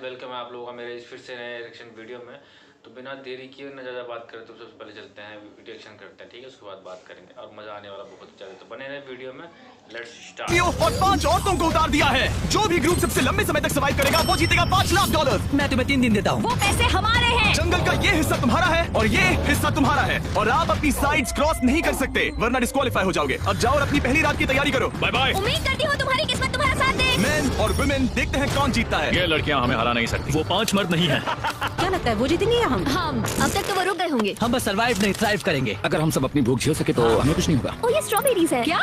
Welcome है आप लोगों का मेरे इस फिर से नए रिएक्शन वीडियो में। तो बिना देरी किए ना ज़्यादा बात करें तो सबसे पहले चलते हैं रिएक्शन करते हैं, ठीक है। उसके बाद बात करेंगे और मज़ा आने वाला बहुत ज़्यादा। तो बने रहे वीडियो में, लेट्स स्टार्ट। और 5 औरतों को उतार दिया है। जो भी ग्रुप सबसे लंबे समय तक सर्वाइव करेगा वो जीतेगा $5 लाख। मैं तुम्हें 3 दिन देता हूँ। वो पैसे हमारे हैं। जंगल का ये हिस्सा तुम्हारा है और ये हिस्सा तुम्हारा है और आप अपनी साइड्स क्रॉस नहीं कर सकते वरना डिस्क्वालीफाई हो जाओगे। अब जाओ और अपनी पहली रात की तैयारी करो। Bye bye. उम्मीद करती हूँ तुम्हारी किस्मत तुम्हारा साथ दे। मेन और वुमेन, देखते हैं कौन जीतता है। ये लड़कियां हमें हरा नहीं सकती। वो 5 मर्द नहीं है। क्या लगता है वो जीतेंगे या हम? अब तक तो वो रुक गए होंगे। हम बस सरवाइव नहीं थ्राइव करेंगे। अगर हम सब अपनी भूख झेल सके तो हमें कुछ नहीं होगा। ओ ये स्ट्रॉबेरीज है। क्या?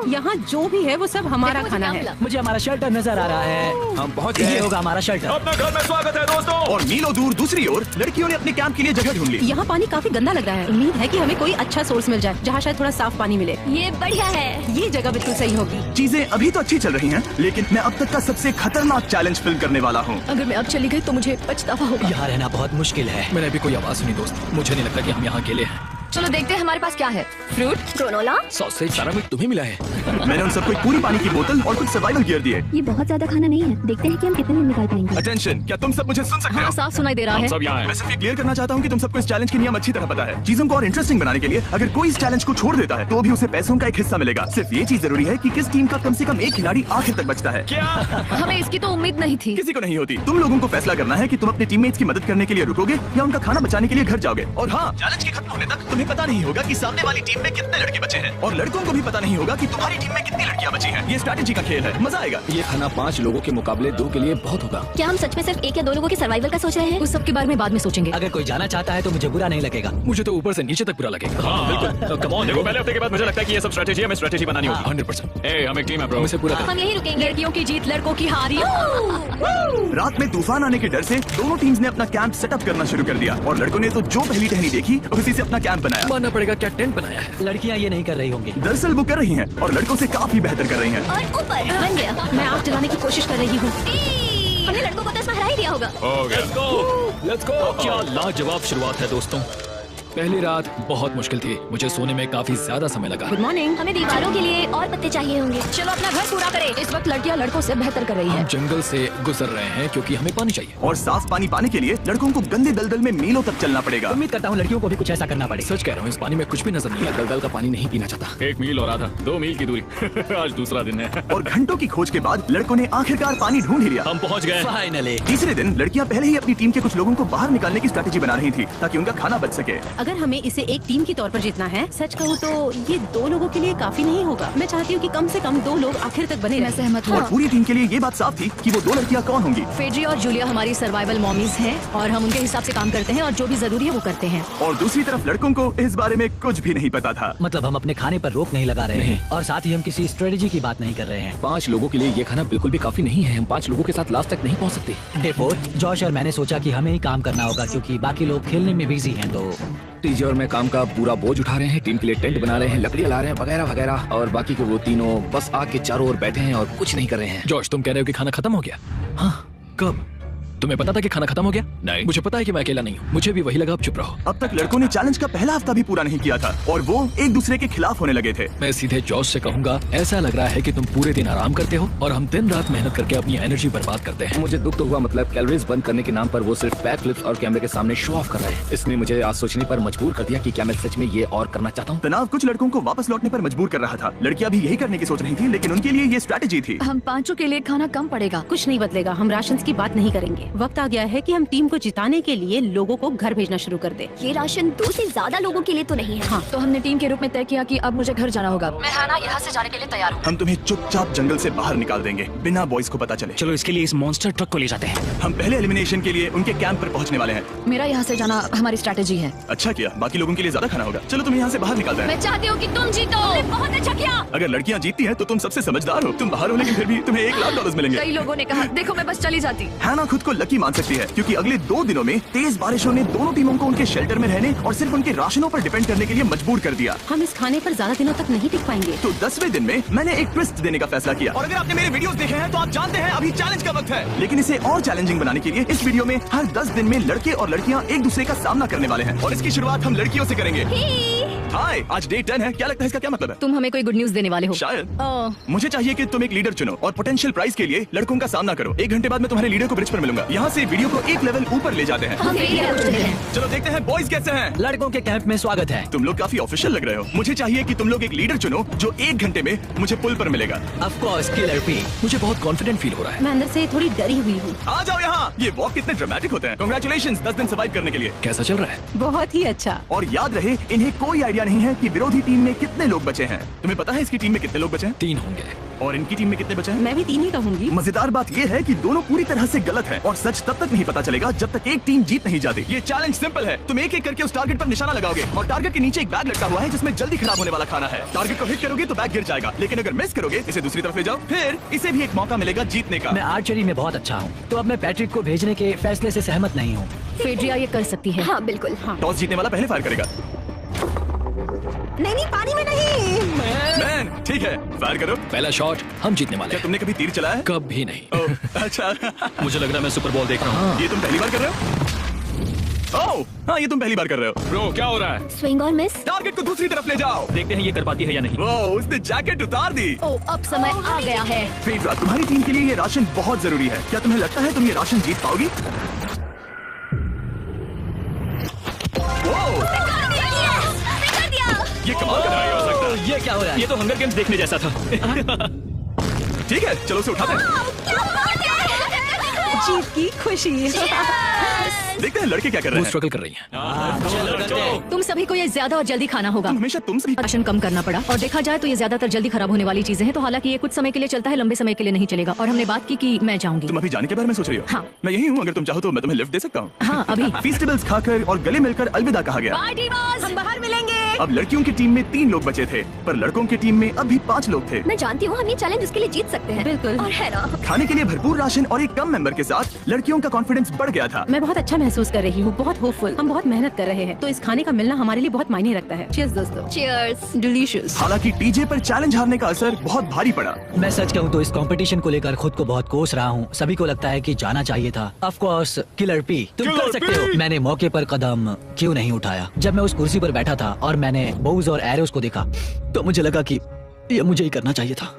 यहाँ जो भी है वो सब हमारा देखो, खाना मुझे है। क्या मुझे हमारा शेल्टर नजर आ रहा है। हम पहुंच ये गए। होगा हमारा शेल्टर। अपना घर में स्वागत है दोस्तों। और मीलों दूर दूसरी ओर लड़कियों ने अपने कैंप के लिए जगह ढूंढ ली। यहाँ पानी काफी गंदा लग रहा है। उम्मीद है कि हमें कोई अच्छा सोर्स मिल जाए जहाँ शायद थोड़ा साफ पानी मिले। ये बढ़िया है। ये जगह बिल्कुल सही होगी। चीजें अभी तो अच्छी चल रही हैं, लेकिन मैं अब तक का सबसे खतरनाक चैलेंज फिल्म करने वाला हूँ। अगर मैं अब चली गई तो मुझे पछतावा होगा। यहाँ रहना बहुत मुश्किल है। मैंने अभी कोई आवाज सुनी दोस्त। मुझे नहीं लगता कि हम यहाँ अकेले हैं। चलो देखते हैं हमारे पास क्या है। Fruit, granola. सॉसेज, सारा मीट तुम्हें मिला है। मैंने उन सबको एक पूरी पानी की बोतल और कुछ सर्वाइवल गियर दिए। ये बहुत ज्यादा खाना नहीं है। देखते हैं कि हम कितने दिन निकाल पाएंगे। अटेंशन, क्या तुम सब मुझे सुन सकते हो? साफ सुनाई दे रहा हम है। सब यहाँ मैं हैं। सिर्फ ये क्लियर करना चाहता हूँ कि तुम सबको इस चैलेंज के नियम अच्छी तरह पता है। चीजों को और इंटरेस्टिंग बनाने के लिए अगर कोई इस चैलेंज को छोड़ देता है तो भी उसे पैसों का एक हिस्सा मिलेगा। सिर्फ ये चीज जरूरी है कि किस टीम का कम से कम एक खिलाड़ी आखिर तक बचता है। क्या? हमें इसकी तो उम्मीद नहीं थी। किसी को नहीं होती। तुम लोगों को फैसला करना है कि तुम अपने टीममेट्स की मदद करने के लिए रुकोगे या उनका खाना बचाने के लिए घर जाओगे। और हाँ, चैलेंज के खत्म होने तक तुम्हें पता नहीं होगा कि सामने वाली टीम में कितने लड़के बचे हैं और लड़कों को भी पता नहीं होगा कि तुम्हारी टीम में कितनी लड़कियां बची हैं। ये स्ट्रैटेजी का खेल है, मजा आएगा। ये खाना 5 लोगों के मुकाबले 2 के लिए बहुत होगा। क्या हम सच में सिर्फ 1 या 2 लोगों की सर्वाइवल का सोच रहे हैं? उस सब के बारे में बाद में सोचेंगे। अगर कोई जाना चाहता है तो मुझे बुरा नहीं लगेगा। मुझे तो ऊपर से नीचे तक बुरा लगेगा। हाँ बिल्कुल। कम ऑन, देखो पहले हफ्ते के बाद मुझे लगता है कि ये सब स्ट्रेटेजी हमें स्ट्रेटेजी बनानी होगी। 100%। ए, हम एक टीम है ब्रो। इसे पूरा हम यही रुकेंगे। लड़कियों की जीत, लड़कों की हार। रात में तूफान आने के डर से दोनों टीम्स ने अपना कैंप सेटअप करना शुरू कर दिया और लड़कों ने तो जो पहली टहनी देखी उसी से अपना कैंप बनाया। मानना पड़ेगा, क्या टेंट बनाया है। लड़कियाँ ये नहीं कर रही होंगी। दरअसल वो कर रही हैं और लड़कों से काफी बेहतर कर रही हैं। और ऊपर बन गया। मैं आग जलाने की कोशिश कर रही हूँ। हमने लड़कों को तो इसमें हरा ही दिया होगा। Let's go. क्या लाजवाब शुरुआत है दोस्तों। पहली रात बहुत मुश्किल थी। मुझे सोने में काफी ज्यादा समय लगा। Good morning. हमें दीवारों के लिए और पत्ते चाहिए होंगे। चलो अपना घर पूरा करें। इस वक्त लड़कियां लड़कों से बेहतर कर रही हम हैं। जंगल से गुजर रहे हैं क्योंकि हमें पानी चाहिए। और साफ पानी पाने के लिए लड़कों को गंदे दलदल में मीलों तक चलना पड़ेगा। उम्मीद करता हूँ लड़कियों को भी कुछ ऐसा करना पड़े। सच कह रहा हूँ, इस पानी में कुछ भी नजर नहीं है। दलदल का पानी नहीं पीना चाहता। 1 मील और आधा, 2 मील की दूरी। आज दूसरा दिन है। और घंटों की खोज के बाद लड़कों ने आखिरकार पानी ढूंढ ही लिया। हम पहुँच गए। फाइनली। तीसरे दिन लड़कियां पहले ही अपनी टीम के कुछ लोगों को बाहर निकालने की स्ट्रैटेजी बना रही थी ताकि उनका खाना बच सके। अगर हमें इसे एक टीम के तौर पर जीतना है, सच कहूँ तो ये 2 लोगों के लिए काफी नहीं होगा। मैं चाहती हूँ कि कम से कम 2 लोग आखिर तक बने मैं रहें। सहमत और हूँ। पूरी टीम के लिए ये बात साफ थी कि वो 2 लड़कियां कौन होंगी। फेड्री और जूलिया हमारी सर्वाइवल मॉमीज हैं और हम उनके हिसाब से काम करते हैं और जो भी जरूरी है वो करते हैं। और दूसरी तरफ लड़कों को इस बारे में कुछ भी नहीं पता था। मतलब हम अपने खाने पर रोक नहीं लगा रहे हैं और साथ ही हम किसी स्ट्रेटेजी की बात नहीं कर रहे हैं। 5 लोगों के लिए ये खाना बिल्कुल भी काफी नहीं है। हम 5 लोगों के साथ लास्ट तक नहीं पहुँच सकते। डे 4, जॉश और मैंने सोचा कि हमें ही काम करना होगा क्योंकि बाकी लोग खेलने में बिजी हैं। तो टीजे और मैं काम का पूरा बोझ उठा रहे हैं। टीम के लिए टेंट बना रहे हैं, लकड़ियाँ ला रहे हैं, वगैरह वगैरह। और बाकी के वो तीनों बस आग के चारों ओर बैठे हैं और कुछ नहीं कर रहे हैं। जॉश, तुम कह रहे हो कि खाना खत्म हो गया? हाँ, कब? तुम्हें पता था कि खाना खत्म हो गया? नहीं, मुझे पता है कि मैं अकेला नहीं हूँ। मुझे भी वही लगा। अब चुप रहो। अब तक लड़कों ने चैलेंज का पहला हफ्ता भी पूरा नहीं किया था और वो एक दूसरे के खिलाफ होने लगे थे। मैं सीधे जॉश से कहूंगा, ऐसा लग रहा है कि तुम पूरे दिन आराम करते हो और हम दिन रात मेहनत करके अपनी एनर्जी बर्बाद करते हैं। मुझे दुख तो हुआ, मतलब कैलोरीज बंद करने के नाम पर वो सिर्फ बैक फ्लिप्स और कैमरे के सामने शो ऑफ कर रहे हैं। इसने मुझे आज सोचने पर मजबूर कर दिया कि क्या मैं सच में ये और करना चाहता हूँ। तनाव कुछ लड़कों को वापस लौटने पर मजबूर कर रहा था। लड़कियां भी यही करने की सोच रही थी, लेकिन उनके लिए ये स्ट्रैटेजी थी। हम 5 के लिए खाना कम पड़ेगा। कुछ नहीं बदलेगा। हम राशन की बात नहीं करेंगे। वक्त आ गया है कि हम टीम को जिताने के लिए लोगों को घर भेजना शुरू कर दे। ये राशन 2 से ज्यादा लोगों के लिए तो नहीं है। हाँ। तो हमने टीम के रूप में तय किया कि अब मुझे घर जाना होगा। मैं हाना यहाँ से जाने के लिए तैयार हूँ। हम तुम्हें चुपचाप जंगल से बाहर निकाल देंगे बिना बॉयज को पता चले। चलो इसके लिए इस मॉन्स्टर ट्रक को ले जाते हैं। हम पहले एलिमिनेशन के लिए उनके कैंप पर पहुंचने वाले हैं। मेरा यहाँ से जाना हमारी स्ट्रैटेजी है। अच्छा किया, बाकी लोगों के लिए ज्यादा खाना होगा। चलो तुम्हें यहाँ से बाहर निकालते हैं। मैं चाहती हूँ कि तुम जीतो। बहुत अच्छा किया। अगर लड़कियाँ जीतती हैं तो तुम सबसे समझदार हो। तुम बाहर हो लेकिन फिर भी तुम्हें $1 लाख मिलेंगे। कई लोगों ने कहा, देखो मैं बस चली जाती। हैना खुद को लकी मान सकती है क्योंकि अगले 2 दिनों में तेज बारिशों ने दोनों टीमों को उनके शेल्टर में रहने और सिर्फ उनके राशनों पर डिपेंड करने के लिए मजबूर कर दिया। हम इस खाने पर ज्यादा दिनों तक नहीं टिक पाएंगे। तो 10वें दिन में मैंने एक ट्विस्ट देने का फैसला किया। और अगर आपने मेरे वीडियोस देखे हैं तो आप जानते हैं अभी चैलेंज का वक्त है। लेकिन इसे और चैलेंजिंग बनाने के लिए इस वीडियो में हर 10 दिन में लड़के और लड़कियां एक दूसरे का सामना करने वाले हैं और इसकी शुरुआत हम लड़कियों से करेंगे। हाय, आज डे 10 है। क्या लगता है इसका क्या मतलब है? तुम हमें कोई गुड न्यूज देने वाले हो। शायद। ओह, मुझे चाहिए कि तुम एक लीडर चुनो और पोटेंशियल प्राइज के लिए लड़कों का सामना करो। 1 घंटे बाद मैं तुम्हारे लीडर को ब्रिज पर मिलूंगा। यहाँ से वीडियो को एक लेवल ऊपर ले जाते हैं। हम रेडी हैं। चलो देखते हैं बॉयज कैसे हैं। लड़कों के कैंप में स्वागत है। तुम लोग काफी ऑफिशियल लग रहे हो। मुझे चाहिए कि तुम लोग एक लीडर चुनो जो 1 घंटे में मुझे पुल पर मिलेगा। Of course killer P. मुझे बहुत कॉन्फिडेंट फील हो रहा है। मैं अंदर से थोड़ी डरी हुई हूँ। आ जाओ यहाँ। ये वॉक कितने ड्रामेटिक होते हैं। कांग्रेचुलेशंस 10 दिन सर्वाइव करने के लिए। कैसा चल रहा है? बहुत ही अच्छा। और याद रहे, इन्हें कोई आइडिया नहीं है कि विरोधी टीम में कितने लोग बचे हैं। तुम्हें पता है इसकी टीम में कितने लोग बचे हैं? 3 होंगे। और इनकी टीम में कितने बचे हैं? मैं भी 3 ही कहूँगी। मजेदार बात ये है कि दोनों पूरी तरह से गलत हैं और सच तब तक नहीं पता चलेगा जब तक एक टीम जीत नहीं जाती। ये चैलेंज सिंपल है। तुम एक-एक करके उस टारगेट पर निशाना लगाओगे और टारगेट के नीचे एक बैग लटका हुआ है जिसमें जल्दी खराब होने वाला खाना है। टारगेट को हिट करोगे तो बैग गिर जाएगा, लेकिन अगर मिस करोगे इसे दूसरी तरफ ले जाओ, फिर इसे भी एक मौका मिलेगा जीतने का। मैं आर्चरी में बहुत अच्छा हूँ, तो अब मैं पैट्रिक को भेजने के फैसले से सहमत नहीं हूँ। फेड्रिया ये कर सकती है। हाँ बिल्कुल। हाँ। टॉस जीतने वाला पहले फायर करेगा। नहीं, पानी में नहीं। मैन, ठीक है, फायर करो। पहला शॉट हम जीतने वाले क्या हैं। तुमने कभी तीर चलाया है? कभी नहीं। ओह, अच्छा। मुझे लग रहा है मैं सुपर बॉल देख रहा हूँ। ये तुम पहली बार कर रहे हो? ओह, हाँ, ये तुम पहली बार कर रहे हो। ब्रो क्या हो रहा है? स्विंग और मिस। टारगेट को दूसरी तरफ ले जाओ। देखते हैं ये कर पाती है या नहीं। ओह, उसने जैकेट उतार दी। ओह, अब समय आ गया है। फेड्रा, तुम्हारी टीम के लिए ये राशन बहुत जरूरी है। क्या तुम्हें लगता है तुम ये राशन जीत पाओगी? ओह, ये कमाल का नहीं हो सकता। ये क्या हो रहा है? ये तो हंगर गेम्स देखने जैसा था। ठीक है, चलो उसे उठाते हैं। जीत की खुशी। देखते हैं लड़के क्या कर वो रहे हैं। स्ट्रगल कर रही है। तुम सभी को ये ज्यादा और जल्दी खाना होगा। हमेशा तुमसे ही। राशन कम करना पड़ा और देखा जाए तो ये ज्यादातर जल्दी खराब होने वाली चीजें हैं। तो हालांकि ये कुछ समय के लिए चलता है, लंबे समय के लिए नहीं चलेगा। और हमने बात की कि मैं जाऊंगी। तुम अभी जाने के बारे में सोच रही हो? हाँ। मैं यही हूँ, अगर तुम चाहो तो मैं तुम्हें लिफ्ट दे सकता हूँ। हाँ, अभी। फेस्टिवल्स खाकर और गले मिलकर अलविदा कहा गया। हम बाहर मिलेंगे। अब लड़कियों की टीम में 3 लोग बचे थे, पर लड़कों की टीम में अभी 5 लोग थे। मैं जानती हूँ हम ये चैलेंज उसके लिए जीत सकते हैं। बिल्कुल। और है ना। खाने के लिए भरपूर राशन और एक कम मेंबर के साथ लड़कियों का कॉन्फिडेंस बढ़ गया था। मैं बहुत अच्छा महसूस कर रही हूँ, बहुत होपफुल। हम बहुत मेहनत कर रहे हैं, तो इस खाने का मिलना हमारे लिए बहुत मायने रखता है। चीयर्स दोस्तों। चीयर्स। डिलीशियस। हालांकि टीजे पर चैलेंज हारने का असर बहुत भारी पड़ा। मैं सच कहूँ तो इस कंपटीशन को लेकर खुद को बहुत कोस रहा हूँ। सभी को लगता है कि जाना चाहिए था। ऑफ कोर्स किलर पी, तुम कर सकते हो। मैंने मौके पर कदम क्यों नहीं उठाया? जब मैं उस कुर्सी पर बैठा था और मैंने बोज और एरोस को देखा तो मुझे लगा कि ये मुझे ही करना चाहिए था।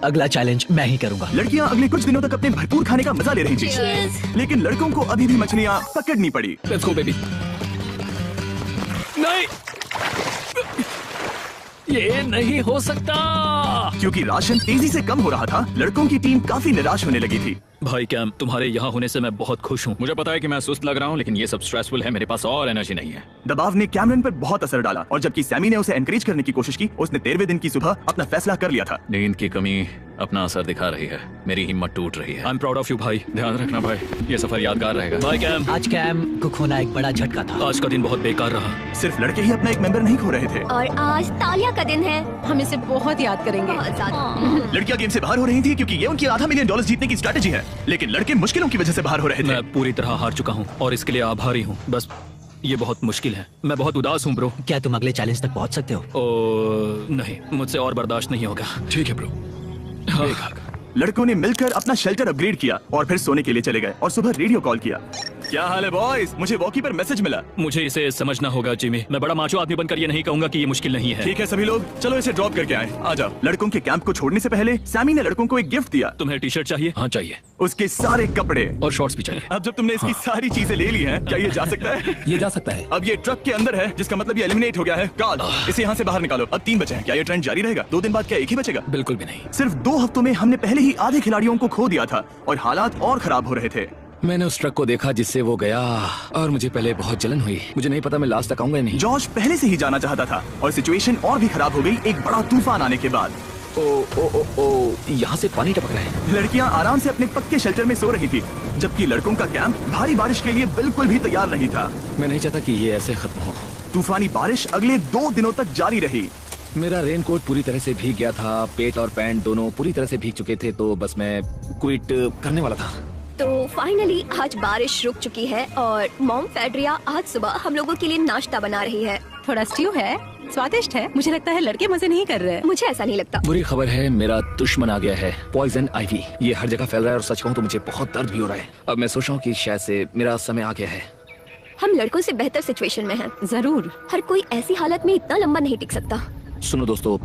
अगला चैलेंज मैं ही करूंगा। लड़कियां अगले कुछ दिनों तक अपने भरपूर खाने का मजा ले रही थी, लेकिन लड़कों को अभी भी मछलियां पकड़नी पड़ी। Let's go baby. नहीं, ये नहीं हो सकता। क्योंकि राशन तेजी से कम हो रहा था, लड़कों की टीम काफी निराश होने लगी थी। भाई कैम, तुम्हारे यहाँ होने से मैं बहुत खुश हूँ। मुझे पता है कि मैं सुस्त लग रहा हूँ, लेकिन ये सब स्ट्रेसफुल है। मेरे पास और एनर्जी नहीं है। दबाव ने कैमरन पर बहुत असर डाला और जबकि सैमी ने उसे एनकरेज करने की कोशिश की, उसने 13वें दिन की सुबह अपना फैसला कर लिया था। नींद की कमी अपना असर दिखा रही है। मेरी हिम्मत टूट रही है। I am proud of you भाई। ध्यान रखना भाई, ये सफर यादगार रहेगा। Bye cam. आज कैम को खोना एक बड़ा झटका था। आज का दिन बहुत बेकार रहा। सिर्फ लड़के ही अपना एक मेंबर नहीं खो रहे थे। और आज तालिया का दिन है। हम इसे बहुत याद करेंगे। बहुत ज्यादा। लड़कियां गेम से बाहर हो रही थी क्योंकि ये उनकी $500 मिलियन जीतने की स्ट्रेटेजी है, लेकिन लड़के मुश्किलों की वजह से बाहर हो रहे थे। मैं पूरी तरह हार चुका हूँ और इसके लिए आभारी हूँ। बस ये बहुत मुश्किल है। मैं बहुत उदास हूँ ब्रो। क्या तुम अगले चैलेंज तक पहुँच सकते हो? नहीं, मुझसे और बर्दाश्त नहीं होगा। ठीक है ब्रो। हाँ। लड़कों ने मिलकर अपना शेल्टर अपग्रेड किया और फिर सोने के लिए चले गए और सुबह रेडियो कॉल किया। क्या हाल है बॉयज? मुझे वॉकी पर मैसेज मिला। मुझे इसे समझना होगा जिमी। मैं बड़ा माचो आदमी बनकर ये नहीं कहूंगा कि ये मुश्किल नहीं है। ठीक है सभी लोग, चलो इसे ड्रॉप करके आए। आ जाओ। लड़कों के कैंप को छोड़ने से पहले सैमी ने लड़कों को एक गिफ्ट दिया। तुम्हें टी शर्ट चाहिए? हाँ चाहिए। उसके सारे कपड़े और शॉर्ट्स भी चाहिए। अब जब तुमने इसकी सारी चीजें ले ली हैं, क्या ये जा सकता है? ये जा सकता है। अब ये ट्रक के अंदर है, जिसका मतलब ये एलिमिनेट हो गया है। कार्ल, इसे यहाँ से बाहर निकालो। अब 3 बचे हैं। क्या ये ट्रेंड जारी रहेगा? 2 दिन बाद क्या एक ही बचेगा? बिल्कुल भी नहीं। सिर्फ 2 हफ्तों में हमने पहले ही आधे खिलाड़ियों को खो दिया था और हालात और खराब हो रहे थे। मैंने उस ट्रक को देखा जिससे वो गया और मुझे पहले बहुत जलन हुई। मुझे नहीं पता मैं लास्ट तक आऊंगा नहीं। जॉश पहले से ही जाना चाहता था और सिचुएशन और भी खराब हो गई एक बड़ा तूफान आने के बाद। ओ ओ ओ ओ, यहाँ से पानी टपक रहा है। लड़कियां आराम से अपने पक्के शेल्टर में सो रही थी, जबकि लड़कों का कैंप भारी बारिश के लिए बिल्कुल भी तैयार नहीं था। मैं नहीं चाहता कि ये ऐसे खत्म हो। तूफानी बारिश अगले 2 दिनों तक जारी रही। मेरा रेनकोट पूरी तरह से भीग गया था। पेट और पैंट दोनों पूरी तरह से भीग चुके थे, तो बस मैं क्विट करने वाला था। तो फाइनली आज बारिश रुक चुकी है और मॉम फेड्रिया आज सुबह हम लोगों के लिए नाश्ता बना रही है। थोड़ा स्ट्यू है, स्वादिष्ट है। मुझे लगता है लड़के मजे नहीं कर रहे हैं। मुझे ऐसा नहीं लगता। बुरी खबर है, मेरा दुश्मन आ गया है, पॉइजन आइवी। ये हर जगह फैल रहा है और सच कहूँ तो मुझे बहुत दर्द भी हो रहा है। अब मैं सोच रहा हूँ कि शायद से मेरा समय आ गया है। हम लड़कों से बेहतर सिचुएशन में हैं। जरूर। हर कोई ऐसी हालत में इतना लंबा नहीं टिक सकता। सुनो दोस्तों,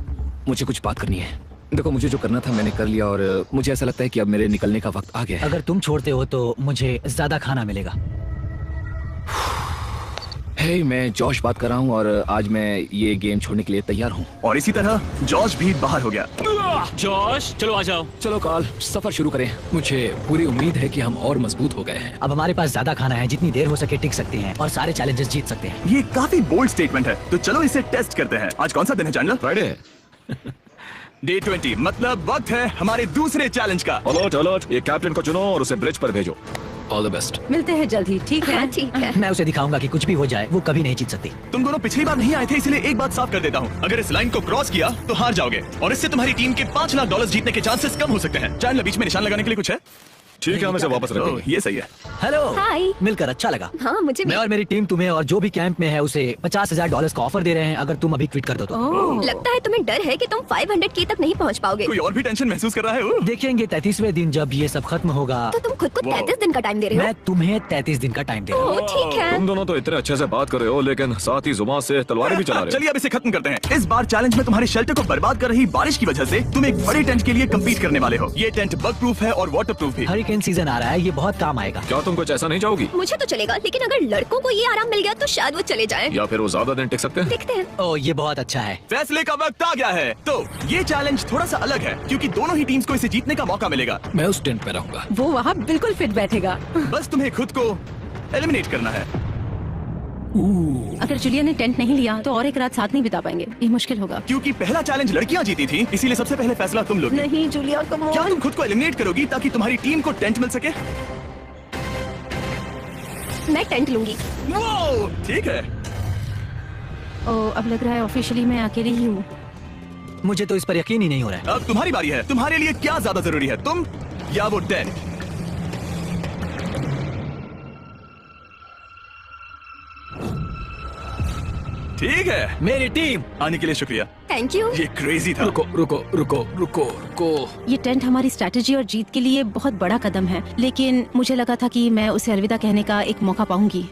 मुझे कुछ बात करनी है। देखो, मुझे जो करना था मैंने कर लिया और मुझे ऐसा लगता है कि अब मेरे निकलने का वक्त आ गया है। अगर तुम छोड़ते हो तो मुझे ज्यादा खाना मिलेगा। हे, मैं जॉश बात कर रहा हूँ और आज मैं ये गेम छोड़ने के लिए तैयार हूँ। और इसी तरह जॉश भी बाहर हो गया। जॉश, चलो आ जाओ। चलो कार्ल, सफर शुरू करें। मुझे पूरी उम्मीद है कि हम और मजबूत हो गए हैं। अब हमारे पास ज्यादा खाना है, जितनी देर हो सके टिक सकते हैं और सारे चैलेंजेस जीत सकते हैं। ये काफी बोल्ड स्टेटमेंट है, तो चलो इसे टेस्ट करते हैं। आज कौन सा दिन है चैंडलर? फ्राइडे। डे 20, मतलब वक्त है हमारे दूसरे चैलेंज का। अलर्ट अलर्ट, ये कैप्टन को चुनो और उसे ब्रिज पर भेजो। All the best. मिलते हैं जल्द ही, ठीक है? हाँ, ठीक है। मैं उसे दिखाऊंगा कि कुछ भी हो जाए वो कभी नहीं जीत सकती। तुम दोनों पिछली बार नहीं आए थे, इसलिए एक बात साफ कर देता हूँ। अगर इस लाइन को क्रॉस किया तो हार जाओगे और इससे तुम्हारी टीम के $5 लाख जीतने के चांसेस कम हो सकते हैं। चैंडलर, बीच में निशान लगाने के लिए कुछ है? ठीक है, हम इसे वापस ओह, रखेंगे। ये सही है। हेलो। हाय। मिलकर अच्छा लगा। हाँ, मुझे भी। मैं और मेरी टीम तुम्हें और जो भी कैंप में है उसे $50,000 का ऑफर दे रहे हैं अगर तुम अभी क्विट कर दो तो। ओह, लगता है तुम्हें डर है कि तुम 500K तक नहीं पहुंच पाओगे। कोई और भी टेंशन महसूस कर रहा है? ओह। देखेंगे 33वें दिन जब ये सब खत्म होगा। तो तुम खुद को 33 दिन का टाइम दे रहे मैं तुम्हें 33 दिन का टाइम दे रहा हूँ। हो। ठीक है। तुम दोनों तो इतने अच्छे से बात कर रहे हो, लेकिन साथ ही जुबान से तलवारें भी चला रहे हो। चलिए अब इसे खत्म करते हैं। इस बार चैलेंज में तुम्हारे शेल्टर को बर्बाद कर रही बारिश की वजह से तुम एक बड़े टेंट के लिए कम्पीट करने वाले हो। ये टेंट बग प्रूफ है और वाटर प्रूफ भी। हरिकेन सीजन आ रहा है, ये बहुत काम आएगा। क्या तुम कुछ ऐसा नहीं चाहोगी? मुझे तो चलेगा, लेकिन अगर लड़कों को ये आराम मिल गया तो शायद वो चले जाएं। या फिर वो ज्यादा दिन टिक सकते हैं? देखते हैं। ओह, ये बहुत अच्छा है। फैसले का वक्त आ गया है। तो ये चैलेंज थोड़ा सा अलग है क्योंकि दोनों ही टीम्स को इसे जीतने का मौका मिलेगा। मैं उस टेंट में रहूंगा। वो वहाँ बिल्कुल फिट बैठेगा। बस तुम्हें खुद को एलिमिनेट करना है। अगर जूलिया ने टेंट नहीं लिया तो और एक रात साथ नहीं बिता पाएंगे। ये मुश्किल होगा। क्योंकि पहला चैलेंज लड़कियां जीती थी, इसीलिए सबसे पहले फैसला तुम लोगी। नहीं जूलिया, कम क्या ऑन। तुम खुद को एलिमिनेट करोगी ताकि तुम्हारी टीम को टेंट मिल सके? मैं टेंट लूंगी। वो ठीक है। ओह, अब लग रहा है ऑफिशियली मैं अकेली ही हूँ। मुझे तो इस पर यकीन ही नहीं हो रहा है। अब तुम्हारी बारी है। तुम्हारे लिए क्या ज्यादा जरूरी है, तुम या वो टेंट? ठीक है, मेरी टीम। आने के लिए शुक्रिया। Thank you. ये क्रेजी था। रुको रुको रुको रुको रुको। ये टेंट हमारी स्ट्रैटेजी और जीत के लिए बहुत बड़ा कदम है, लेकिन मुझे लगा था कि मैं उसे अलविदा कहने का एक मौका पाऊंगी।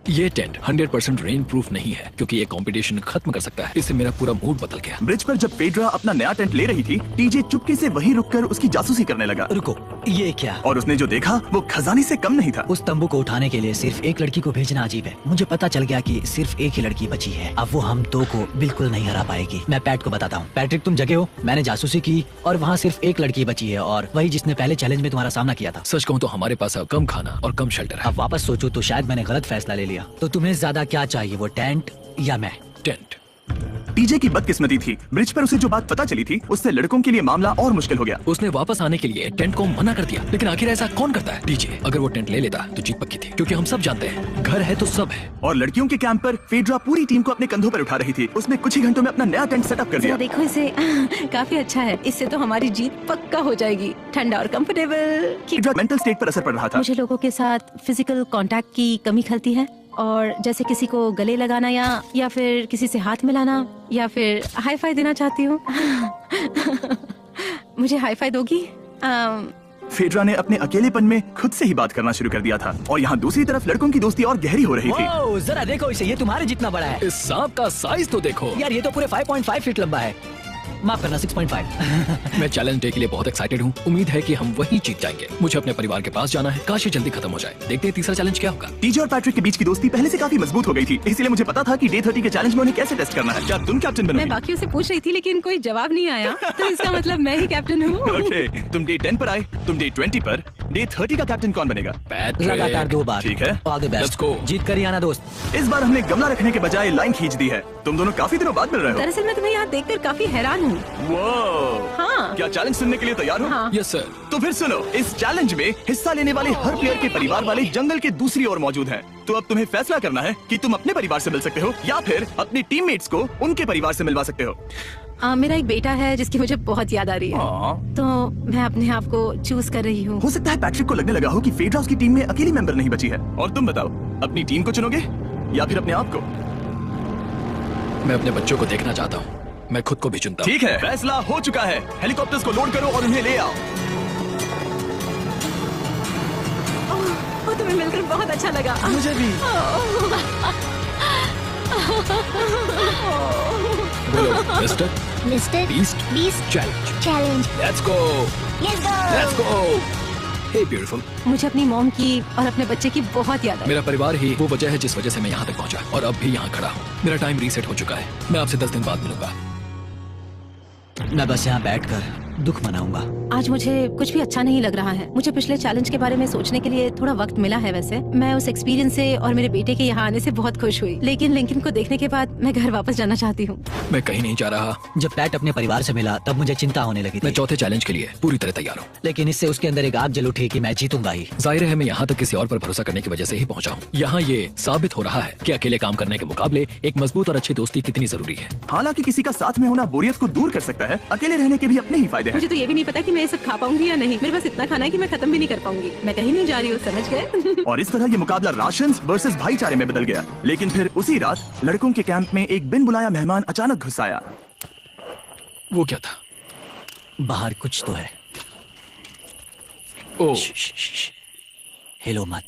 ये टेंट 100% रेन प्रूफ नहीं है क्योंकि ये कंपटीशन खत्म कर सकता है। इससे मेरा पूरा मूड बदल गया। ब्रिज पर जब फेड्रा अपना नया टेंट ले रही थी, टीजे चुपके से वहीं रुककर उसकी जासूसी करने लगा। रुको, ये क्या? और उसने जो देखा वो खजाने से कम नहीं था। उस तंबू को उठाने के लिए सिर्फ एक लड़की को भेजना अजीब है। मुझे पता चल गया कि सिर्फ एक ही लड़की बची है। अब वो हम दो को बिल्कुल नहीं हरा पाएगी। मैं पैट को बताता हूँ। पैट्रिक, तुम जगे हो? मैंने जासूसी की और वहाँ सिर्फ एक लड़की बची है और वही जिसने पहले चैलेंज में तुम्हारा सामना किया था। सच कहूँ तो हमारे पास अब कम खाना और कम शेल्टर है। अब वापस सोचो तो शायद मैंने गलत फैसला ले लिया। तो तुम्हें ज्यादा क्या चाहिए, वो टेंट या मैं? टेंट। टीजे की बदकिस्मती थी, ब्रिज पर उसे जो बात पता चली थी उससे लड़कों के लिए मामला और मुश्किल हो गया। उसने वापस आने के लिए टेंट को मना कर दिया, लेकिन आखिर ऐसा कौन करता है? टीजे, अगर वो टेंट ले लेता तो जीत पक्की थी, क्योंकि हम सब जानते हैं घर है तो सब है। और लड़कियों के कैंप पर फेड्रा पूरी टीम को अपने कंधों पर उठा रही थी। उसने कुछ ही घंटों में अपना नया टेंट सेटअप कर जरा दिया। देखो इसे। काफी अच्छा है। इससे तो हमारी जीत पक्का हो जाएगी। ठंडा और कंफर्टेबल। फेड्रा मेंटल स्टेट पर असर पड़ रहा था। मुझे लोगों के साथ फिजिकल कांटेक्ट की कमी खलती है, और जैसे किसी को गले लगाना या फिर किसी से हाथ मिलाना या फिर हाई फाई देना चाहती हूँ। मुझे हाई फाई दोगी? फेड्रा ने अपने अकेलेपन में खुद से ही बात करना शुरू कर दिया था और यहाँ दूसरी तरफ लड़कों की दोस्ती और गहरी हो रही थी। ओह, जरा देखो इसे, ये तुम्हारे जितना बड़ा है। इस सांप का साइज तो देखो यार, ये तो पूरे 5.5 फीट लंबा है। माफ करना, 6.5। मैं चैलेंज डे के लिए बहुत एक्साइटेड हूँ। उम्मीद है कि हम वहीं जीत जाएंगे। मुझे अपने परिवार के पास जाना है। काश ये जल्दी खत्म हो जाए। देखते हैं तीसरा चैलेंज क्या होगा। टीजे और पैट्रिक के बीच की दोस्ती पहले से काफी मजबूत हो गई थी, इसलिए मुझे पता था कि डे 30 के चैलेंज में उन्हें कैसे टेस्ट करना है। क्या तुम कैप्टन मैं बनोगी? बाकियों से पूछ रही थी लेकिन कोई जवाब नहीं आया, तो इसका मतलब मैं ही कैप्टन हूँ। ओके, तुम डे 10 पर आए, तुम डे 20 पर। डे 30 का कैप्टन कौन बनेगा? लगातार 2 बार। ठीक है। All the Let's best. go। जीत कर ही आना दोस्त। इस बार हमने गमला रखने के बजाय लाइन खींच दी है। तुम दोनों काफी दिनों बाद मिल रहे हो। दरअसल मैं तुम्हें यहाँ देखकर काफी हैरान हूँ। वो हाँ। क्या चैलेंज सुनने के लिए तैयार हो? हाँ। Yes sir. तो फिर सुनो, इस चैलेंज में हिस्सा लेने वाले हर प्लेयर के परिवार वाले जंगल के दूसरी ओर मौजूद हैं। तो अब तुम्हें फैसला करना है कि तुम अपने परिवार से मिल सकते हो या फिर अपने टीममेट्स को उनके परिवार से मिलवा सकते हो। मेरा एक बेटा है जिसकी मुझे बहुत याद आ रही है, तो मैं अपने आप को चूज कर रही हूँ। हो सकता है पैट्रिक को लगने लगा हो कि फेड्रा उसकी टीम में अकेली मेंबर नहीं बची है। और तुम बताओ, अपनी टीम को चुनोगे या फिर अपने आप को? मैं अपने बच्चों को देखना चाहता हूँ। मैं खुद को भी चुनता हूँ। ठीक है, फैसला हो चुका है। हेलीकॉप्टर्स को लोड करो और उन्हें ले आओ। वो तो में मिलकर बहुत अच्छा लगा। मुझे भी। बोलो Mister Mister Beast Beast challenge. Challenge. Let's go let's go. Hey beautiful. मुझे अपनी मॉम की और अपने बच्चे की बहुत याद आई। मेरा परिवार ही वो वजह है जिस वजह से मैं यहाँ तक पहुँचा और अब भी यहाँ खड़ा हूँ। मेरा टाइम रीसेट हो चुका है। मैं आपसे 10 दिन बाद मिलूंगा। मैं बस यहाँ बैठकर दुख मनाऊंगा। आज मुझे कुछ भी अच्छा नहीं लग रहा है। मुझे पिछले चैलेंज के बारे में सोचने के लिए थोड़ा वक्त मिला है। वैसे मैं उस एक्सपीरियंस से और मेरे बेटे के यहाँ आने से बहुत खुश हुई, लेकिन लिंकन को देखने के बाद मैं घर वापस जाना चाहती हूँ। मैं कहीं नहीं जा रहा। जब पैट अपने परिवार से मिला तब मुझे चिंता होने लगी मैं थी, चौथे चैलेंज के लिए पूरी तरह तैयार हूँ। लेकिन इससे उसके अंदर एक आग जल उठी कि मैं जीतूंगा ही। जाहिर है मैं यहाँ तक किसी और पर भरोसा करने की वजह से ही पहुँचा हूँ। यहाँ ये साबित हो रहा है कि अकेले काम करने के मुकाबले एक मजबूत और अच्छी दोस्ती कितनी जरूरी है। हालांकि किसी का साथ में होना बोरियत को दूर कर सकता है, अकेले रहने के भी अपने ही फायदे हैं। मुझे तो ये भी नहीं पता कि मैं ये सब खा पाऊंगी या नहीं। मेरे पास इतना खाना है कि मैं खत्म भी नहीं कर पाऊंगी। मैं कहीं नहीं जा रही हूँ, समझ गए? और इस तरह ये मुकाबला राशंस वर्सेस भाईचारे में बदल गया। लेकिन फिर उसी रात लड़कों के कैंप में एक बिन बुलाया मेहमान अचानक घुस आया। वो क्या था? बाहर कुछ तो है। ओ हिलो मत।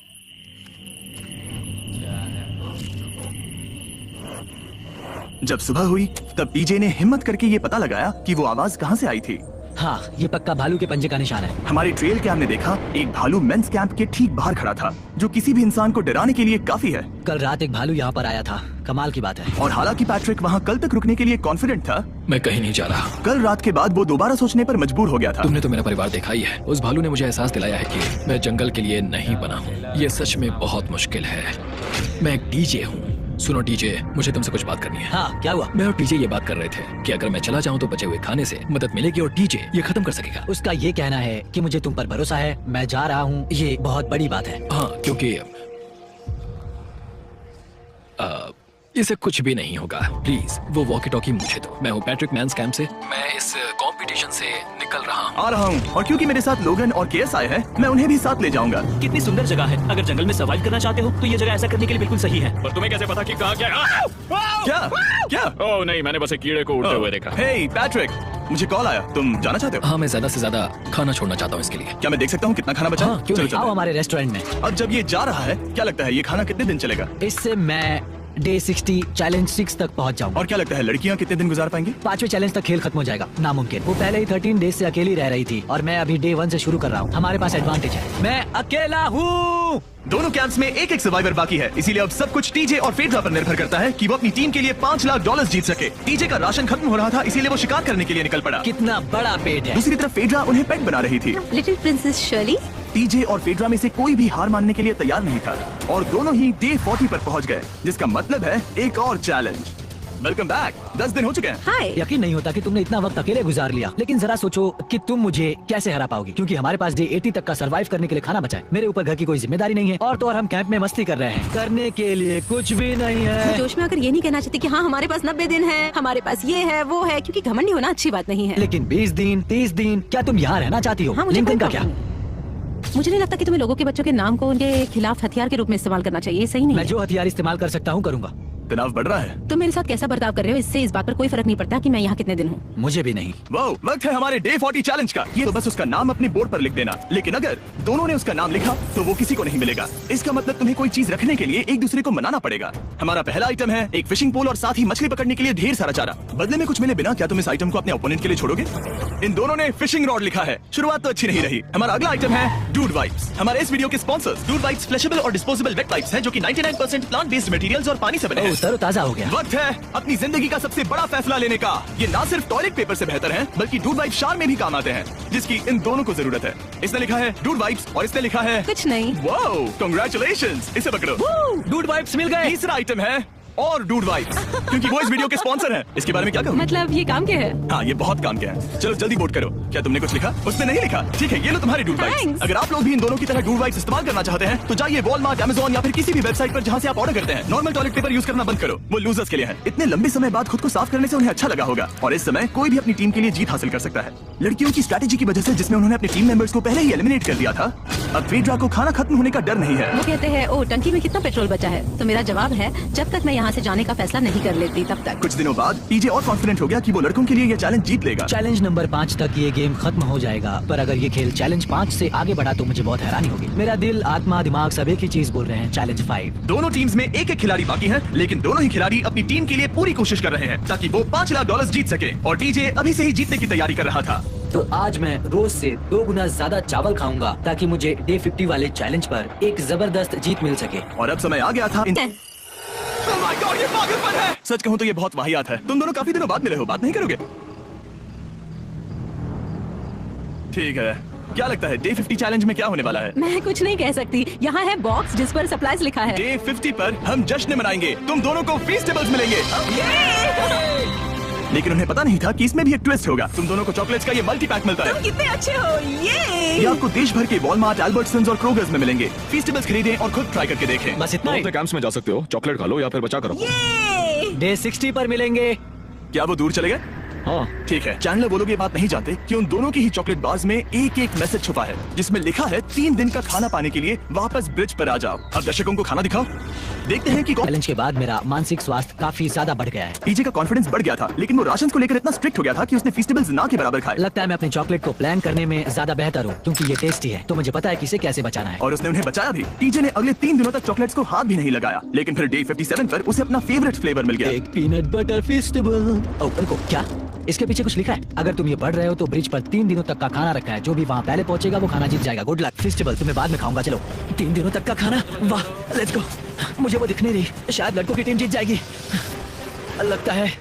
जब सुबह हुई तब टीजे ने हिम्मत करके ये पता लगाया कि वो आवाज कहाँ से आई थी। हाँ, ये पक्का भालू के पंजे का निशान है। हमारे ट्रेल कैम ने देखा एक भालू मेंस कैंप के ठीक बाहर खड़ा था, जो किसी भी इंसान को डराने के लिए काफी है। कल रात एक भालू यहाँ पर आया था, कमाल की बात है। और हालांकि पैट्रिक वहाँ कल तक रुकने के लिए कॉन्फिडेंट था, मैं कहीं नहीं जा रहा। कल रात के बाद वो दोबारा सोचने पर मजबूर हो गया था। तुमने तो मेरा परिवार देखा ही है। उस भालू ने मुझे एहसास दिलाया है कि मैं जंगल के लिए नहीं बना हूँ। ये सच में बहुत मुश्किल है। मैं एक डीजे हूँ। सुनो डीजे, मुझे तुमसे कुछ बात करनी है। हाँ, क्या हुआ? मैं और डीजे ये बात कर रहे थे कि अगर मैं चला जाऊँ तो बचे हुए खाने से मदद मिलेगी और डीजे ये खत्म कर सकेगा। उसका ये कहना है कि मुझे तुम पर भरोसा है, मैं जा रहा हूँ, ये बहुत बड़ी बात है। हाँ, क्योंकि इसे कुछ भी नहीं होगा। प्लीज वो वॉकी टॉकी मुझे दो। मैं हूँ पैट्रिक मेंस कैंप से। मैं इस कंपटीशन से निकल रहा हूँ। आ रहा हूँ, और क्योंकि मेरे साथ लोगन और केएस आए हैं, मैं उन्हें भी साथ ले जाऊंगा। कितनी सुंदर जगह है। अगर जंगल में सर्वाइव करना चाहते हो तो ये जगह ऐसा करने के लिए बिल्कुल सही है। पर तुम्हें कैसे पता कि कहाँ क्या? क्या क्या? ओह नहीं, मैंने बस एक कीड़े को उड़ते हुए देखा। हे पैट्रिक, मुझे कॉल आया, तुम जाना चाहते हो? हाँ, मैं ज्यादा से ज्यादा खाना छोड़ना चाहता हूँ इसके लिए। क्या मैं देख सकता हूँ कितना खाना बचा? हाँ, क्यों चलो नहीं? चलो। आओ हमारे रेस्टोरेंट में। अब जब ये जा रहा है, क्या लगता है ये खाना कितने दिन चलेगा? इससे मैं डे 60 चैलेंज 6 तक पहुंच जाऊंगा। और क्या लगता है लड़कियाँ कितने दिन गुजार पाएंगी? 5वें चैलेंज तक खेल खत्म हो जाएगा, नामुमकिन। वो पहले ही 13 डेज से अकेली रह रही थी और मैं अभी डे 1 से शुरू कर रहा हूँ। हमारे पास एडवांटेज है, मैं अकेला हूँ। दोनों कैंप्स में एक सर्वाइवर बाकी है, इसीलिए अब सब कुछ टीजे और फेड्रा पर निर्भर करता है कि वो अपनी टीम के लिए $5 लाख जीत सके। टीजे का राशन खत्म हो रहा था, इसीलिए वो शिकार करने के लिए निकल पड़ा। कितना बड़ा पेट है। दूसरी तरफ फेड्रा उन्हें पेट बना रही थी। Little princess Shirley. टीजे और फेड्रा में से कोई भी हार मानने के लिए तैयार नहीं था और दोनों ही डे 40 पर पहुंच गए, जिसका मतलब है एक और चैलेंज। Welcome back. 10 दिन हो चुके हैं। हाय। यकीन नहीं होता कि तुमने इतना वक्त अकेले गुजार लिया, लेकिन जरा सोचो कि तुम मुझे कैसे हरा पाओगी, क्योंकि हमारे पास डे 80 तक का सरवाइव करने के लिए खाना बचा है। मेरे ऊपर घर की कोई जिम्मेदारी नहीं है और तो और हम कैंप में मस्ती कर रहे हैं, करने के लिए कुछ भी नहीं मैं है। जोश में आकर ये नहीं कहना चाहती कि हाँ हमारे पास 90 दिन है, हमारे पास ये है वो है, क्योंकि घमंडी होना अच्छी बात नहीं है। लेकिन 20 दिन 30 दिन, क्या तुम यहाँ रहना चाहती हो? हाँ, मुझे लिंकन कोई का क्या? प्रॉब्लम नहीं। मुझे नहीं लगता कि तुम्हें लोगों के बच्चों के नाम को उनके खिलाफ हथियार के रूप में इस्तेमाल करना चाहिए, सही नहीं मैं है। जो हथियार इस्तेमाल कर सकता हूँ करूंगा। तनाव बढ़ रहा है। तुम मेरे साथ कैसा बर्ताव कर रहे हो, इससे इस बात पर कोई फर्क नहीं पड़ता कि मैं यहाँ कितने दिन हूँ। मुझे भी नहीं। वो वक्त है हमारे डे 40 चैलेंज का। ये तो बस उसका नाम अपने बोर्ड पर लिख देना, लेकिन अगर दोनों ने उसका नाम लिखा तो वो किसी को नहीं मिलेगा। इसका मतलब तुम्हें कोई चीज रखने के लिए एक दूसरे को मनाना पड़ेगा। हमारा पहला आइटम है एक फिशिंग पोल और साथ ही मछली पकड़ने के लिए ढेर सारा चारा। बदले में कुछ मिले बिना क्या तुम इस आइटम को अपने ओपोनेंट के लिए छोड़ोगे? इन दोनों ने फिशिंग रॉड लिखा है। शुरुआत तो अच्छी नहीं रही। हमारा अगला आइटम है डूड वाइप्स। हमारे इस वीडियो के स्पॉन्सर्स डूड वाइप्स फ्लैशेबल और डिस्पोजेबल वेट वाइप्स हैं, जो कि 99% प्लांट बेस्ड मटेरियल्स और पानी से बने हैं। तरोताजा हो गया। वक्त है अपनी जिंदगी का सबसे बड़ा फैसला लेने का। ये ना सिर्फ टॉयलेट पेपर से बेहतर है, बल्कि डूड वाइप शार में भी काम आते हैं, जिसकी इन दोनों को जरूरत है। इसने लिखा है डूड वाइप्स और इसने लिखा है कुछ नहीं। Wow, congratulations. इसे पकड़ो। डूड वाइप्स मिल गए। तीसरा आइटम है और डूड वाइप्स, क्योंकि वो इस वीडियो के स्पॉन्सर हैं। इसके बारे में क्या कहूँ? मतलब ये काम क्या है? हाँ, ये बहुत काम क्या है। चलो जल्दी वोट करो। क्या तुमने कुछ लिखा? उसने नहीं लिखा। ठीक है, ये लो तुम्हारे डूड वाइप्स। Thanks. अगर आप लोग भी इन दोनों की तरह डूड वाइप्स इस्तेमाल करना चाहते हैं तो जाइए वॉलमार्ट, अमेज़न या फिर किसी भी वेबसाइट पर जहाँ से आप ऑर्डर करते हैं। नॉर्मल टॉयलेट पेपर यूज करना बंद करो, वो लूजर्स के लिए है। इतने लंबे समय बाद खुद को साफ करने से उन्हें अच्छा लगा होगा और इस समय कोई भी अपनी टीम के लिए जीत हासिल कर सकता है। लड़कियों की स्ट्रैटेजी की वजह से, जिसमें उन्होंने अपने टीम मेंबर्स को पहले ही एलिमिनेट कर दिया था, अब फेड्रा को खाना खत्म होने का डर नहीं है। वो कहते हैं ओ टंकी में कितना पेट्रोल बचा है, तो मेरा जवाब है जब तक मैं यहाँ यहाँ से जाने का फैसला नहीं कर लेती तब तक। कुछ दिनों बाद टीजे और कॉन्फिडेंट हो गया कि वो लड़कों के लिए ये चैलेंज जीत लेगा। चैलेंज नंबर 5 तक ये गेम खत्म हो जाएगा, पर अगर ये खेल चैलेंज 5 से आगे बढ़ा तो मुझे बहुत हैरानी होगी। मेरा दिल, आत्मा, दिमाग सब एक ही चीज बोल रहे हैं, चैलेंज 5। दोनों टीम्स में एक एक खिलाड़ी बाकी है, लेकिन दोनों ही खिलाड़ी अपनी टीम के लिए पूरी कोशिश कर रहे हैं ताकि वो $5 लाख जीत सके। और टीजे अभी से ही जीतने की तैयारी कर रहा था। तो आज मैं रोज से 2 गुना ज्यादा चावल खाऊंगा ताकि मुझे डे 50 वाले चैलेंज पर एक जबरदस्त जीत मिल सके। और अब समय आ गया था Oh my God, ये पागलपन है। सच कहूँ तो ये बहुत वाहियात है। तुम दोनों काफी दिनों बाद मिले हो, बात नहीं करोगे? ठीक है, क्या लगता है डे 50 चैलेंज में क्या होने वाला है? मैं कुछ नहीं कह सकती। यहाँ है बॉक्स जिस पर सप्लाईज लिखा है। डे 50 पर हम जश्न मनाएंगे, तुम दोनों को फीस्टेबल्स मिलेंगे। लेकिन उन्हें पता नहीं था कि इसमें भी एक ट्विस्ट होगा। तुम दोनों को चॉकलेट्स का ये मल्टी पैक मिलता है। तुम कितने अच्छे हो, ये आपको देश भर के वॉलमार्ट, एल्बर्टसन्स और क्रोगर्स में मिलेंगे। फीस्टेबल्स खरीदें और खुद ट्राई करके देखें। बस इतना ही। कैंप्स में जा सकते हो, चॉकलेट खा लो या फिर बचा कर रखो। डे 60 पर मिलेंगे। क्या वो दूर चले गए? हाँ ठीक है। चैंडलर वो लोग ये बात नहीं जानते कि उन दोनों की ही चॉकलेट बार्स में एक एक मैसेज छुपा है जिसमें लिखा है 3 दिन का खाना पाने के लिए वापस ब्रिज पर आ जाओ। अब दर्शकों को खाना दिखाओ, देखते हैं कि चैलेंज के बाद मेरा मानसिक स्वास्थ्य काफी ज्यादा बढ़ गया है। टीजे का कॉन्फिडेंस बढ़ गया था, लेकिन वो राशन को लेकर इतना स्ट्रिक्ट हो गया था कि उसने फीस्टेबल्स ना के बराबर खाए। लगता है मैं अपने चॉकलेट को प्लान करने में ज्यादा बेहतर हूँ क्योंकि ये टेस्टी है, तो मुझे पता है कि इसे कैसे बचाना है। और उसने उन्हें बचाया भी। टीजे ने अगले 3 दिनों तक चॉकलेट्स को हाथ भी नहीं लगाया, लेकिन फिर डे 57 पर उसे अपना फेवरेट फ्लेवर मिल गया। एक पीनट बटर फेस्टिवल। को क्या इसके पीछे कुछ लिखा है? अगर तुम ये पढ़ रहे हो तो ब्रिज पर 3 दिनों तक का खाना रखा है। जो भी वहाँ पहले पहुंचेगा वो खाना जीत जाएगा। Good luck. फेस्टिवल तुम्हें बाद में खाऊंगा। चलो 3 दिनों तक का खाना, वाह लेट्स गो। मुझे वो दिख नहीं रही, शायद लड़कों की टीम जीत जाएगी। लगता है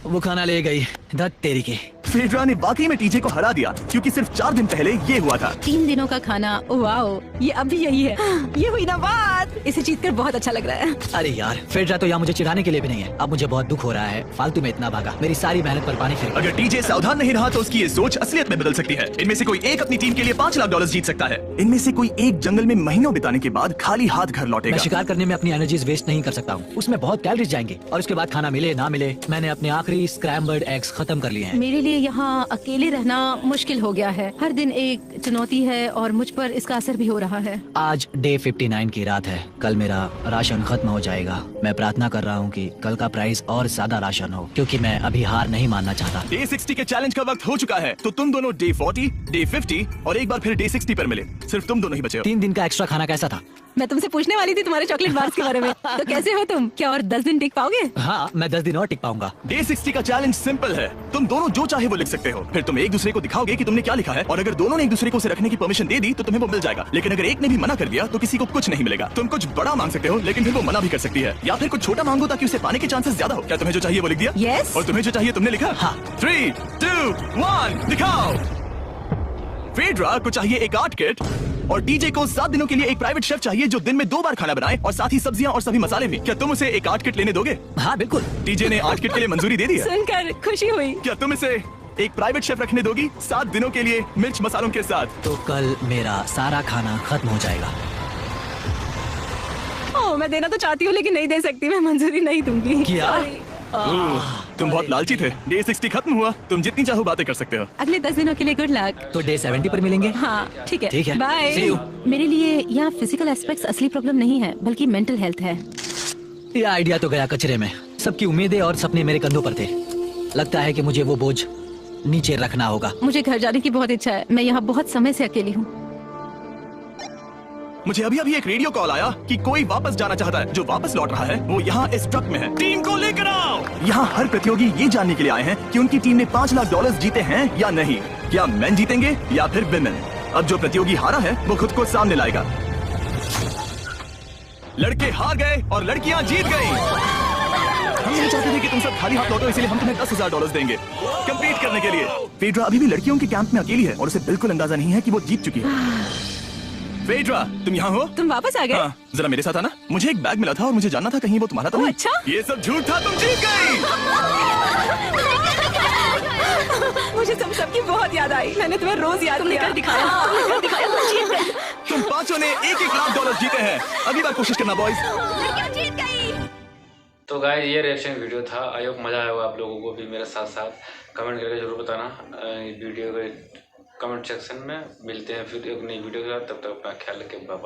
वो खाना ले गई। धत तेरी की। फेड्रा ने वाकई में टीजे को हरा दिया क्योंकि सिर्फ 4 दिन पहले ये हुआ था। 3 दिनों का खाना, वाओ, ये अभी यही है। ये हुई ना बात। इसे जीतकर बहुत अच्छा लग रहा है। अरे यार, फेड्रा तो यहाँ मुझे चिढ़ाने के लिए भी नहीं है। अब मुझे बहुत दुख हो रहा है, फालतू में इतना भागा, मेरी सारी मेहनत पर पानी फिर। अगर टीजे सावधान नहीं रहा तो उसकी ये सोच असलियत में बदल सकती है। इनमें से कोई एक अपनी टीम के लिए $5 लाख जीत सकता है। इनमें से कोई एक जंगल में महीनों बिताने के बाद खाली हाथ घर लौटेगा। मैं शिकार करने में अपनी एनर्जीज वेस्ट नहीं कर सकता हूँ, उसमें बहुत कैलोरीज जाएंगे और उसके बाद खाना मिले ना मिले, मैंने अपने आखिरी स्क्रैम्बल्ड एग्स खत्म कर लिए हैं। मेरे लिए यहाँ अकेले रहना मुश्किल हो गया है। हर दिन एक चुनौती है और मुझ पर इसका असर भी हो रहा है। आज डे 59 की रात है, कल मेरा राशन खत्म हो जाएगा। मैं प्रार्थना कर रहा हूँ कि कल का प्राइस और ज्यादा राशन हो, क्योंकि मैं अभी हार नहीं मानना चाहता। डे 60 के चैलेंज का वक्त हो चुका है, तो तुम दोनों डे 40, डे 50 और एक बार फिर डे 60 पर मिले। सिर्फ तुम दोनों ही बचे हो। 3 दिन का एक्स्ट्रा खाना कैसा था? मैं तुमसे पूछने वाली थी तुम्हारे चॉकलेट बार्स के बारे में। तो कैसे हो तुम? क्या और 10 दिन टिक पाओगे? हाँ, मैं 10 दिन और टिक पाऊंगा। डे 60 का चैलेंज सिंपल है, तुम दोनों जो चाहे वो लिख सकते हो। फिर तुम एक दूसरे को दिखाओगे कि तुमने क्या लिखा है, और अगर दोनों ने एक दूसरे को उसे रखने की परमिशन दे दी तो तुम्हें वो मिल जाएगा। लेकिन अगर एक ने भी मना कर दिया तो किसी को कुछ नहीं मिलेगा। तुम कुछ बड़ा मांग सकते हो, लेकिन फिर वो मना भी कर सकती है, या फिर कुछ छोटा मांगो ताकि उसे पाने के चांसेस ज्यादा हो। क्या तुम्हें जो चाहिए वो लिख दिया? Yes। और तुम्हें जो चाहिए तुमने लिखा? हाँ। 3, 2, 1 दिखाओ। फेड्रा को चाहिए एक आर्ट किट और डीजे को 7 दिनों के लिए एक प्राइवेट शेफ चाहिए जो दिन में 2 बार खाना बनाए और साथ ही सब्जियां और सभी मसाले भी। क्या तुम उसे एक आर्ट किट लेने दोगे? हाँ बिल्कुल। डीजे ने आर्ट किट के लिए मंजूरी दे दी है। सुनकर खुशी हुई। क्या तुम इसे एक प्राइवेट शेफ रखने दोगी 7 दिनों के लिए मिर्च मसालों के साथ? तो कल मेरा सारा खाना खत्म हो जाएगा। ओह, मैं देना तो चाहती हूँ लेकिन नहीं दे सकती। मैं मंजूरी नहीं दूंगी। क्या? तुम बहुत लालची थे। डे 60 खत्म हुआ, तुम जितनी चाहो बातें कर सकते हो। अगले 10 दिनों के लिए गुड लक। तो डे 70 पर मिलेंगे। हाँ ठीक है। ठीक है। बाय। See you। मेरे लिए यहाँ फिजिकल एस्पेक्ट्स असली प्रॉब्लम नहीं है बल्कि मेंटल हेल्थ है। ये आइडिया तो गया कचरे में। सबकी उम्मीदें और सपने मेरे कंधों पर थे। लगता है कि मुझे वो बोझ नीचे रखना होगा। मुझे घर जाने की बहुत इच्छा है। मैं यहाँ बहुत समय से अकेली हूँ। मुझे अभी अभी एक रेडियो कॉल आया कि कोई वापस जाना चाहता है। जो वापस लौट रहा है वो यहाँ इस ट्रक में है। टीम को लेकर आओ। यहाँ हर प्रतियोगी ये जानने के लिए आए हैं कि उनकी टीम ने $5 लाख जीते हैं या नहीं। क्या मेन जीतेंगे या फिर विमेन? अब जो प्रतियोगी हारा है वो खुद को सामने लाएगा। लड़के हार गए और लड़कियाँ जीत गयी। हम नहीं चाहते थे कि तुम सब खाली हाथ लौटो, इसलिए हम तुम्हें $10,000 देंगे कंप्लीट करने के लिए। फेड्रा अभी भी लड़कियों के कैंप में अकेली है और उसे बिल्कुल अंदाजा नहीं है कि वो जीत चुकी है। फेड्रा, तुम यहाँ हो? तुम वापस आ गए? हाँ, जरा मेरे साथ आना। मुझे एक बैग मिला था और मुझे जानना था कहीं वो तुम्हारा तो नहीं। अच्छा? ये सब झूठ था, तुम जीत गई। मुझे तुम सबकी बहुत याद आई। मैंने तुम्हें रोज याद किया। दिखाया। तुम पांचों ने $1-1 लाख जीते हैं। अगली बार कोशिश करना बॉयज। तो गाइस ये रिएक्शन वीडियो था। आई होप मजा आया होगा आप लोगों को भी मेरे साथ साथ। कमेंट करके जरूर बताना वीडियो के कमेंट सेक्शन में। मिलते हैं फिर एक नई वीडियो के साथ। तब तक अपना ख्याल रखें। Bye bye.